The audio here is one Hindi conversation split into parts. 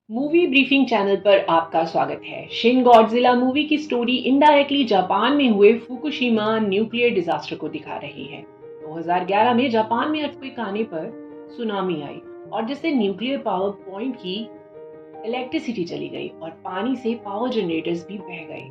मूवी ब्रीफिंग चैनल पर आपका स्वागत है। शिन गॉडजिला मूवी की स्टोरी इनडायरेक्टली जापान में हुए फुकुशिमा न्यूक्लियर डिजास्टर को दिखा रही है। 2011 में जापान में अर्थक्वेक आने पर सुनामी आई और जिससे न्यूक्लियर पावर पॉइंट की इलेक्ट्रिसिटी चली गई और पानी से पावर जनरेटर्स भी बह गए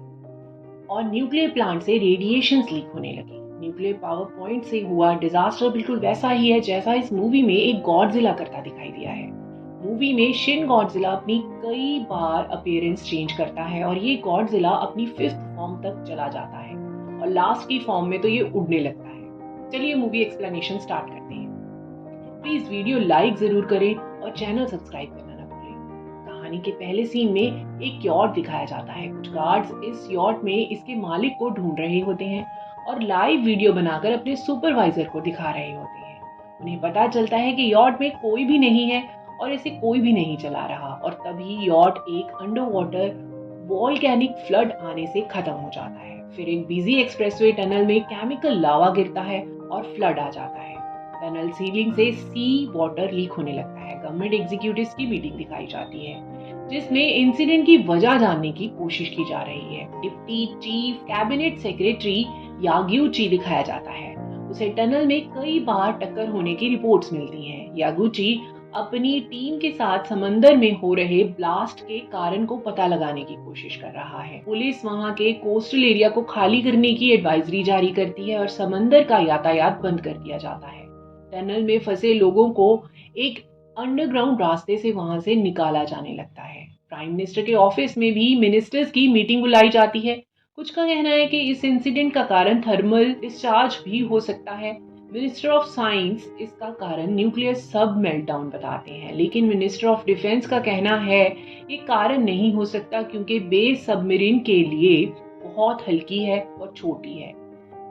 और न्यूक्लियर प्लांट से रेडिएशंस लीक होने लगी। न्यूक्लियर पावर पॉइंट से हुआ डिजास्टर बिल्कुल वैसा ही है जैसा इस मूवी में एक गॉडजिला करता दिखाई दिया है। मूवी में शिन गॉडजिला अपनी कई बार अपीयरेंस चेंज करता है और ये गॉडजिला अपनी 5th फॉर्म तक चला जाता है और लास्ट की फॉर्म में तो ये उड़ने लगता है। चलिए मूवी एक्सप्लेनेशन स्टार्ट करते हैं। प्लीज वीडियो लाइक जरूर करें और चैनल सब्सक्राइब करना ना भूलें। कहानी के पहले सीन में एक यॉट दिखाया जाता है। कुछ गार्ड्स इस यॉट में इसके मालिक को ढूंढ रहे होते हैं और लाइव वीडियो बनाकर अपने सुपरवाइजर को दिखा रहे होते हैं। उन्हें पता चलता है कि यॉट में कोई भी नहीं है और इसे कोई भी नहीं चला रहा और तभी यॉट एक अंडर वाटर वॉल्केनिक फ्लड आने से खत्म हो जाता है। फिर एक बिजी एक्सप्रेसवे टनल में केमिकल लावा गिरता है और फ्लड आ जाता है। टनल सीलिंग से सी वाटर लीक होने लगता है। गवर्नमेंट एग्जीक्यूटिव्स की मीटिंग दिखाई जाती है जिसमें इंसिडेंट की वजह जानने की कोशिश की जा रही है। डिप्टी चीफ कैबिनेट सेक्रेटरी याग्यूची दिखाया जाता है। उसे टनल में कई बार टक्कर होने की रिपोर्ट्स मिलती हैं। यागुची अपनी टीम के साथ समंदर में हो रहे ब्लास्ट के कारण को पता लगाने की कोशिश कर रहा है। पुलिस वहां के कोस्टल एरिया को खाली करने की एडवाइजरी जारी करती है और समंदर का यातायात बंद कर दिया जाता है। टनल में फंसे लोगों को एक अंडरग्राउंड रास्ते से वहां से निकाला जाने लगता है। प्राइम मिनिस्टर के ऑफिस में भी मिनिस्टर्स की मीटिंग बुलाई जाती है। कुछ का कहना है कि इस इंसिडेंट का कारण थर्मल डिस्चार्ज भी हो सकता है। मिनिस्टर ऑफ साइंस इसका कारण न्यूक्लियर सब मेल्टडाउन बताते हैं, लेकिन मिनिस्टर ऑफ डिफेंस का कहना है ये कारण नहीं हो सकता क्योंकि बेस सबमरीन के लिए बहुत हल्की है और छोटी है।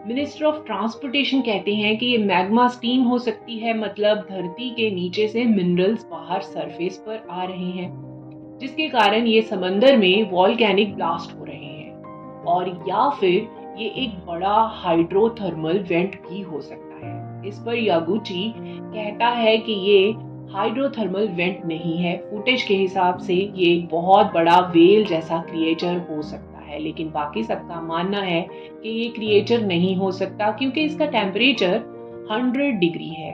मिनिस्टर ऑफ ट्रांसपोर्टेशन कहते हैं कि ये मैग्मा स्टीम हो सकती है, मतलब धरती के नीचे से मिनरल्स बाहर सरफेस पर आ रहे हैं जिसके कारण ये समंदर में वॉल्केनिक ब्लास्ट हो रहे हैं और या फिर ये एक बड़ा हाइड्रोथर्मल वेंट भी हो सकता है। इस पर यागुची कहता है कि ये हाइड्रोथर्मल वेंट नहीं है। फुटेज के हिसाब से ये एक बहुत बड़ा वेल जैसा क्रिएचर हो सकता है, लेकिन बाकी सबका मानना है कि ये क्रिएचर नहीं हो सकता क्योंकि इसका टेम्परेचर 100 डिग्री है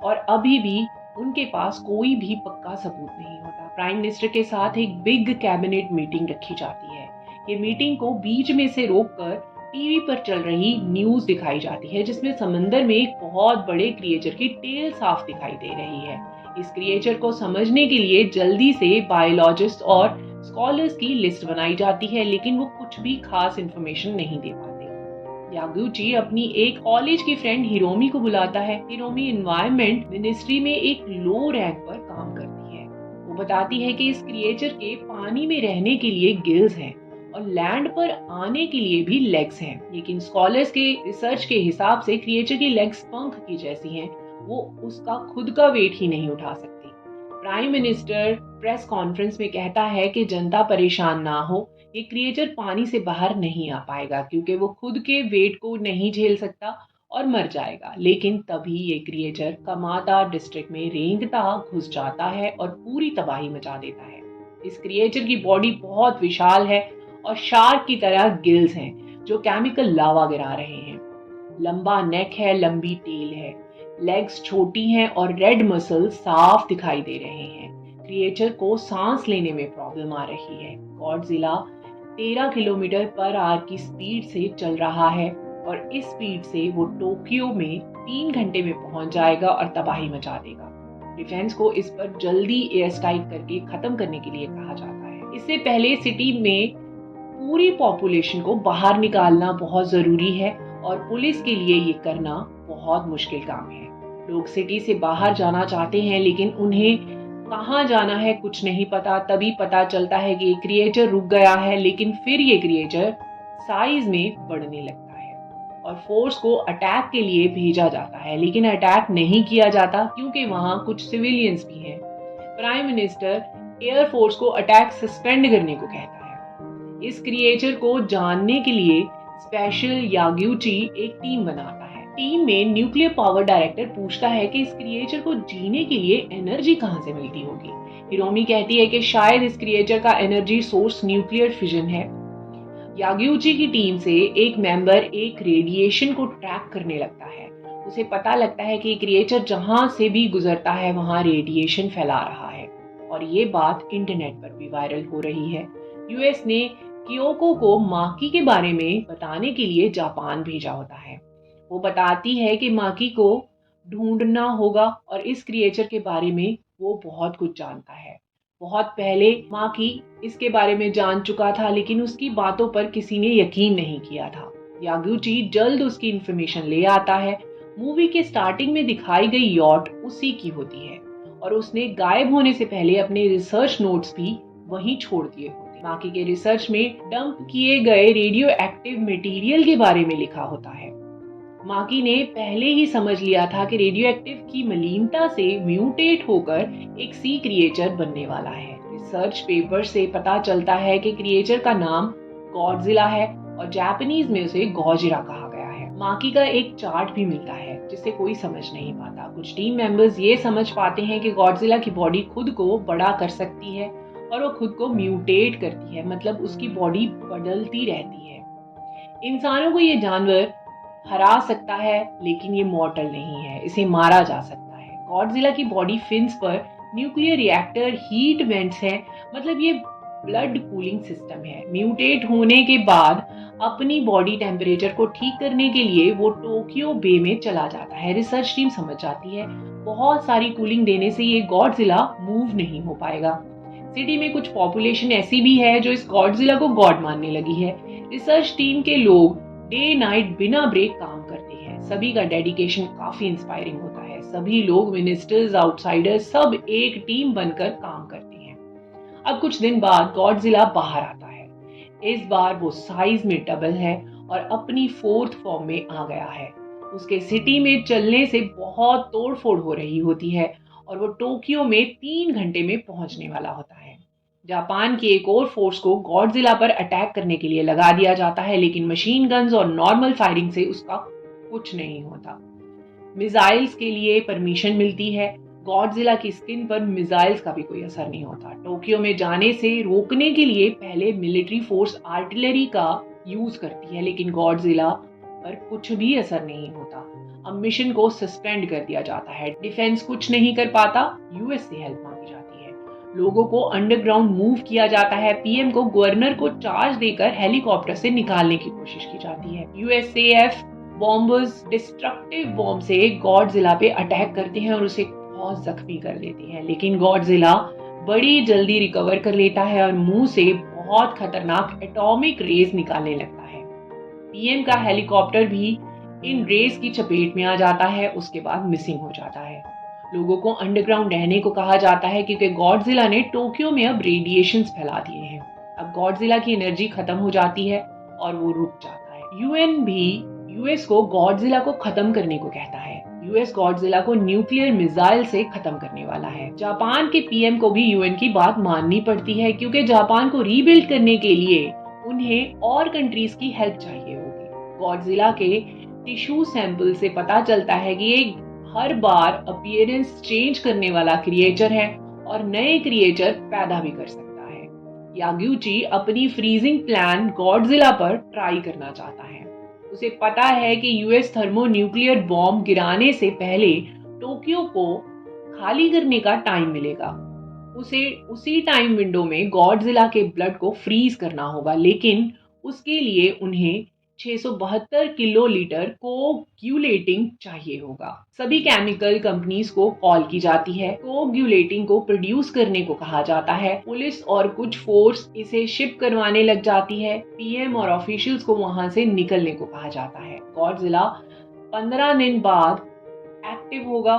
और अभी भी उनके पास कोई भी पक्का सबूत नहीं होता। प्राइम मिनिस्टर के साथ एक बिग कैबिनेट मीटिंग रखी जाती है। ये मीटिंग को बीच में से रोककर टीवी पर चल रही न्यूज दिखाई जाती है जिसमें समंदर में एक बहुत बड़े क्रिएचर की टेल साफ दिखाई दे रही है। इस क्रिएचर को समझने के लिए जल्दी से बायोलॉजिस्ट और स्कॉलर्स की लिस्ट बनाई जाती है, लेकिन वो कुछ भी खास इंफॉर्मेशन नहीं दे पाते। यागुची अपनी एक कॉलेज की फ्रेंड हिरोमी को बुलाता है। हिरोमी एनवायरनमेंट मिनिस्ट्री में एक लो रैंक पर काम करती है। वो बताती है कि इस क्रिएचर के पानी में रहने के लिए गिल्स हैं और लैंड पर आने के लिए भी लेग्स हैं, लेकिन स्कॉलर्स के रिसर्च के हिसाब से क्रिएचर की लेग्स पंख की जैसी हैं, वो उसका खुद का वेट ही नहीं उठा सकती। प्राइम मिनिस्टर प्रेस कॉन्फ्रेंस में कहता है कि जनता परेशान ना हो, ये क्रिएचर पानी से बाहर नहीं आ पाएगा क्योंकि वो खुद के वेट को नहीं झेल सकता और मर जाएगा। लेकिन तभी ये क्रिएचर कमाता डिस्ट्रिक्ट में रेंगता घुस जाता है और पूरी तबाही मचा देता है। इस क्रिएचर की बॉडी बहुत विशाल है और शार्क की तरह गिल्स हैं जो केमिकल लावा गिरा रहे हैं। लंबा नेक है, लंबी टेल है, लेग्स छोटी हैं और रेड मसल साफ दिखाई दे रहे हैं। क्रिएचर को सांस लेने में प्रॉब्लम आ रही है। गॉडजिला 13 किलोमीटर पर आवर की स्पीड से चल रहा है और इस स्पीड से वो टोक्यो में 3 घंटे में पहुंच जाएगा और तबाही मचा देगा। डिफेंस को इस पर जल्दी एयर स्ट्राइक करके खत्म करने के लिए कहा जाता है। इससे पहले सिटी में पूरी पॉपुलेशन को बाहर निकालना बहुत जरूरी है और पुलिस के लिए ये करना बहुत मुश्किल काम है। लोग सिटी से बाहर जाना चाहते हैं लेकिन उन्हें कहाँ जाना है कुछ नहीं पता। तभी पता चलता है कि ये क्रिएचर रुक गया है, लेकिन फिर ये क्रिएचर साइज में बढ़ने लगता है और फोर्स को अटैक के लिए भेजा जाता है, लेकिन अटैक नहीं किया जाता क्योंकि वहां कुछ सिविलियंस भी हैं। प्राइम मिनिस्टर एयरफोर्स को अटैक सस्पेंड करने को कहता है। इस क्रिएचर को जानने के लिए स्पेशल याग्यूची एक टीम बनाता है। टीम में न्यूक्लियर पावर डायरेक्टर पूछता है कि इस क्रिएचर को जीने के लिए एनर्जी कहां से मिलती होगी। हिरोमी कहती है कि शायद इस क्रिएचर का एनर्जी सोर्स न्यूक्लियर फिजन है। याग्यूची की टीम से एक मेंबर एक रेडिएशन को ट्रैक करने लगता है। उसे पता लगता है कि क्रिएचर जहां से भी गुजरता है वहां रेडिएशन फैला रहा है और ये बात इंटरनेट पर भी वायरल हो रही है। यूएस ने कियोको को माकी के बारे में बताने के लिए जापान भेजा होता है। वो बताती है कि माकी को ढूंढना होगा और इस क्रिएचर के बारे में वो बहुत कुछ जानता है। बहुत पहले माकी इसके बारे में जान चुका था, लेकिन उसकी बातों पर किसी ने यकीन नहीं किया था। यागुची जल्द उसकी इंफॉर्मेशन ले आता है। मूवी के स्टार्टिंग में दिखाई गई यॉट उसी की होती है और उसने गायब होने से पहले अपने रिसर्च नोट्स भी वहीं छोड़ दिए होते हैं। माकी के रिसर्च में डंप किए गए रेडियो एक्टिव मटेरियल के बारे में लिखा होता है। माकी ने पहले ही समझ लिया था कि रेडियो एक्टिव की मलिनता से म्यूटेट होकर एक सी क्रिएचर बनने वाला है। रिसर्च पेपर से पता चलता है कि क्रिएचर का नाम गॉडजिला है और जापानीज में उसे गोजिरा कहा गया है। माकी का एक चार्ट भी मिलता है जिसे कोई समझ नहीं पाता। कुछ टीम मेंबर्स ये समझ पाते हैं कि गॉडजिला की बॉडी खुद को बड़ा कर सकती है और वो खुद को म्यूटेट करती है, मतलब उसकी बॉडी बदलती रहती है। इंसानों को ये जानवर हरा सकता है लेकिन ये मॉर्टल नहीं है, इसे मारा जा सकता है। गॉडजिला की बॉडी फिन्स पर न्यूक्लियर रिएक्टर हीट वेंट्स हैं, मतलब ये ब्लड कूलिंग सिस्टम है। म्यूटेट होने के बाद अपनी बॉडी टेम्परेचर को ठीक करने के लिए वो टोक्यो बे में चला जाता है। रिसर्च टीम समझ जाती है बहुत सारी कूलिंग देने से ये गॉडजिला मूव नहीं हो पाएगा। सिटी में कुछ पॉपुलेशन ऐसी भी है जो इस गॉडजिला को गॉड मानने लगी है। रिसर्च टीम के लोग डे नाइट बिना ब्रेक काम करते हैं। सभी का डेडिकेशन काफी इंस्पायरिंग होता है। सभी लोग, मिनिस्टर्स, आउटसाइडर्स, सब एक टीम बनकर काम करते हैं। अब कुछ दिन बाद गॉडजिला बाहर आता है। इस बार वो साइज में डबल है और अपनी 4th फॉर्म में आ गया है। उसके सिटी में चलने से बहुत तोड़फोड़ हो रही होती है और वो टोक्यो में 3 घंटे में पहुंचने वाला होता है। जापान की एक और फोर्स को गॉडजिला पर अटैक करने के लिए लगा दिया जाता है, लेकिन मशीन गन्स और नॉर्मल फायरिंग से उसका कुछ नहीं होता। मिसाइल्स के लिए परमिशन मिलती है। गॉडजिला की स्किन पर मिसाइल्स का भी कोई असर नहीं होता। टोक्यो में जाने से रोकने के लिए पहले मिलिट्री फोर्स आर्टिलरी का यूज करती है, लेकिन गॉडजिला पर कुछ भी असर नहीं होता। अब मिशन को सस्पेंड कर दिया जाता है। डिफेंस कुछ नहीं कर पाता। यूएस से हेल्प मांगी जाती है। लोगों को अंडरग्राउंड मूव किया जाता है। पीएम को गवर्नर को चार्ज देकर हेलीकॉप्टर से निकालने की कोशिश की जाती है। यूएसएएफ बॉम्बर्स डिस्ट्रक्टिव बॉम्ब से गॉडजिला पे अटैक करते हैं और उसे बहुत जख्मी कर देते हैं, लेकिन गॉडजिला बड़ी जल्दी रिकवर कर लेता है और मुंह से बहुत खतरनाक एटॉमिक रेज निकालने लगता है। पीएम का हेलीकॉप्टर भी इन रेस की चपेट में आ जाता है। उसके बाद मिसिंग हो जाता है। लोगों को अंडरग्राउंड रहने को कहा जाता है क्योंकि गॉडजिला ने टोक्यो में अब रेडिएशंस फैला दिए हैं। अब गॉडजिला की एनर्जी खत्म हो जाती है और वो रुक जाता है। यूएन भी यूएस को गॉडजिला को खत्म करने को कहता है। यूएस गॉडजिला को न्यूक्लियर मिसाइल से खत्म करने वाला है। जापान के पीएम को भी यूएन की बात माननी पड़ती है क्योंकि जापान को रीबिल्ड करने के लिए उन्हें और कंट्रीज की हेल्प चाहिए होगी। गॉडजिला के टिश्यू सैंपल से पता चलता है कि ये हर बार अपीयरेंस चेंज करने वाला क्रिएचर है और नए क्रिएचर पैदा भी कर सकता है। याग्यूची अपनी फ्रीजिंग प्लान गॉडजिला पर ट्राई करना चाहता है। उसे पता है कि यूएस थर्मोन्यूक्लियर बॉम्ब गिराने से पहले टोक्यो को खाली करने का टाइम मिलेगा। उसे उसी टाइम विंडो में गॉडजिला के ब्लड को फ्रीज करना होगा, लेकिन उसके लिए उन्हें 672 किलोलीटर कोगुलेटिंग चाहिए होगा। सभी केमिकल कंपनीज को कॉल की जाती है। कोगुलेटिंग को प्रोड्यूस करने को कहा जाता है। पुलिस और कुछ फोर्स इसे शिप करवाने लग जाती है। पीएम और ऑफिशियल्स को वहां से निकलने को कहा जाता है। गॉडजिला 15 दिन बाद एक्टिव होगा।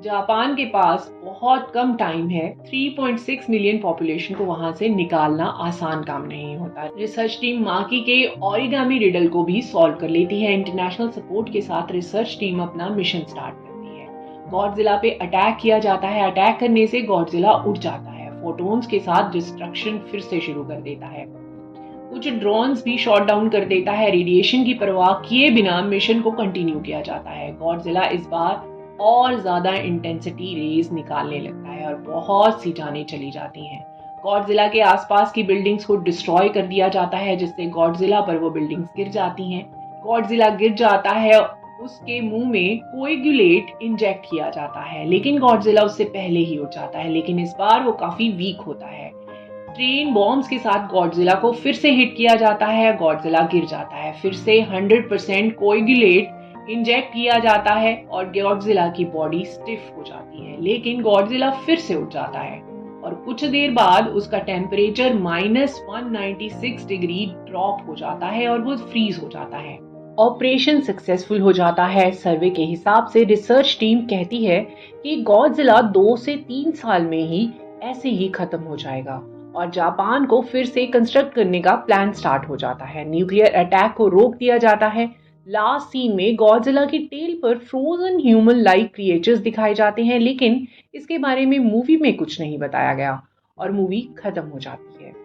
जापान के पास बहुत कम टाइम है। 3.6 मिलियन पॉपुलेशन को वहां से निकालना आसान काम नहीं होता। रिसर्च टीम माकी के ओरिगामी रिडल को भी सॉल्व कर लेती है। इंटरनेशनल सपोर्ट के साथ रिसर्च टीम अपना मिशन स्टार्ट करती है। गॉडजिला पे अटैक किया जाता है। अटैक करने से गॉडजिला उड़ जाता है। फोटोन्स के साथ डिस्ट्रक्शन फिर से शुरू कर देता है। कुछ ड्रोन्स भी शॉट डाउन कर देता है। रेडिएशन की परवाह किए बिना मिशन को कंटिन्यू किया जाता है। गॉडजिला इस बार और ज्यादा इंटेंसिटी रेज निकालने लगता है और बहुत सी जानें चली जाती हैं। गॉडजिला के आसपास की बिल्डिंग्स को डिस्ट्रॉय कर दिया जाता है, जिससे गॉडजिला पर वो बिल्डिंग्स गिर जाती हैं। गॉडजिला गिर जाता है, उसके मुंह में कोएगुलेट इंजेक्ट किया जाता है, लेकिन गॉडजिला उससे पहले ही उठ जाता है। लेकिन इस बार वो काफी वीक होता है। ट्रेन बॉम्ब्स के साथ गॉडजिला को फिर से हिट किया जाता है। गॉडजिला गिर जाता है। फिर से 100% कोएगुलेट इंजेक्ट किया जाता है और गॉडजिला की बॉडी स्टिफ हो जाती है। लेकिन गॉडजिला फिर से उठ जाता है और कुछ देर बाद उसका टेम्परेचर -196 डिग्री ड्रॉप हो जाता है और वो फ्रीज हो जाता है। ऑपरेशन सक्सेसफुल हो जाता है। सर्वे के हिसाब से रिसर्च टीम कहती है कि गॉडजिला 2 से 3 साल में ही ऐसे ही खत्म हो जाएगा और जापान को फिर से कंस्ट्रक्ट करने का प्लान स्टार्ट हो जाता है। न्यूक्लियर अटैक को रोक दिया जाता है। लास्ट सीन में गॉडजिला की टेल पर फ्रोजन ह्यूमन लाइक क्रिएचर्स दिखाए जाते हैं, लेकिन इसके बारे में मूवी में कुछ नहीं बताया गया और मूवी खत्म हो जाती है।